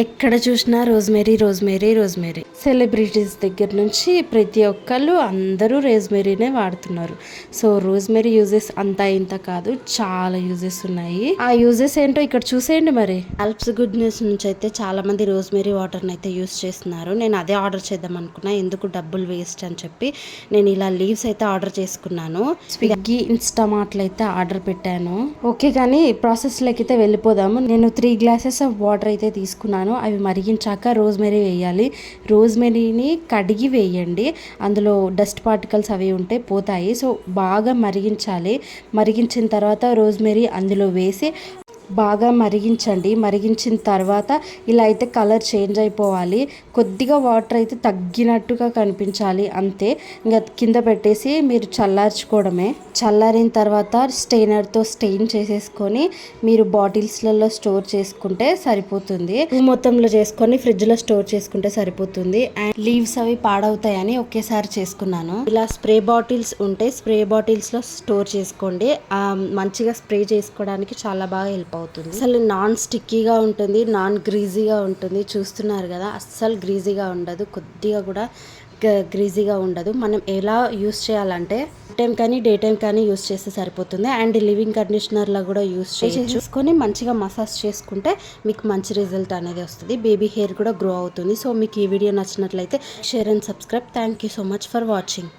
ఎక్కడ చూసినా rosemary rosemary rosemary. Celebrities దగ్గర నుంచి ప్రతి ఒక్కళ్ళు అందరూ రోజ్మెరీనే వాడుతున్నారు. సో రోజ్మెరీ యూజెస్ అంతా ఇంత కాదు, చాలా యూజెస్ ఉన్నాయి. ఆ యూజెస్ ఏంటో ఇక్కడ చూసేయండి. మరి ఆల్ప్స్ గుడ్ న్యూస్ నుంచి అయితే చాలా మంది రోజ్మెరీ వాటర్ని అయితే యూజ్ చేస్తున్నారు. నేను అదే ఆర్డర్ చేద్దాం అనుకున్నా, ఎందుకు డబ్బులు వేస్ట్ అని చెప్పి నేను ఇలా లీవ్స్ అయితే ఆర్డర్ చేసుకున్నాను. స్విగ్గీ ఇన్స్టామార్ట్లో అయితే ఆర్డర్ పెట్టాను. ఓకే, కానీ ప్రాసెస్లోకి అయితే వెళ్ళిపోదాము. నేను 3 గ్లాసెస్ ఆఫ్ వాటర్ అయితే తీసుకున్నాను. అవి మరిగించాక రోజ్మెరీ వేయాలి. రోజ్మెరీని కడిగి వేయండి, అందులో డస్ట్ పార్టికల్స్ అవి ఉంటే పోతాయి. సో బాగా మరిగించాలి. మరిగించిన తర్వాత రోజ్మెరీ అందులో వేసి బాగా మరిగించండి. మరిగించిన తర్వాత ఇలా అయితే కలర్ చేంజ్ అయిపోవాలి. కొద్దిగా వాటర్ అయితే తగ్గినట్టుగా కనిపించాలి, అంతే. ఇంకా కింద పెట్టేసి మీరు చల్లార్చుకోవడమే. చల్లారిన తర్వాత స్టెయినర్తో స్టెయిన్ చేసేసుకొని మీరు బాటిల్స్లలో స్టోర్ చేసుకుంటే సరిపోతుంది. మొత్తంలో చేసుకొని ఫ్రిడ్జ్లో స్టోర్ చేసుకుంటే సరిపోతుంది. అండ్ లీవ్స్ అవి పాడవుతాయని ఒకేసారి చేసుకున్నాను. ఇలా స్ప్రే బాటిల్స్ ఉంటే స్ప్రే బాటిల్స్లో స్టోర్ చేసుకోండి. మంచిగా స్ప్రే చేసుకోవడానికి చాలా బాగా హెల్ప్ అవుతుంది. అసలు నాన్ స్టిక్కీగా ఉంటుంది, నాన్ గ్రీజీగా ఉంటుంది. చూస్తున్నారు కదా, అస్సలు గ్రీజీగా ఉండదు, కొద్దిగా కూడా గ్రీజీగా ఉండదు. మనం ఎలా యూస్ చేయాలంటే టైం కానీ డే టైం కానీ యూస్ చేస్తే సరిపోతుంది. అండ్ లివింగ్ కండిషనర్లో కూడా యూస్ చేసుకొని మంచిగా మసాజ్ చేసుకుంటే మీకు మంచి రిజల్ట్ అనేది వస్తుంది. బేబీ హెయిర్ కూడా గ్రో అవుతుంది. సో మీకు ఈ వీడియో నచ్చినట్లయితే share and subscribe. Thank you so much for watching.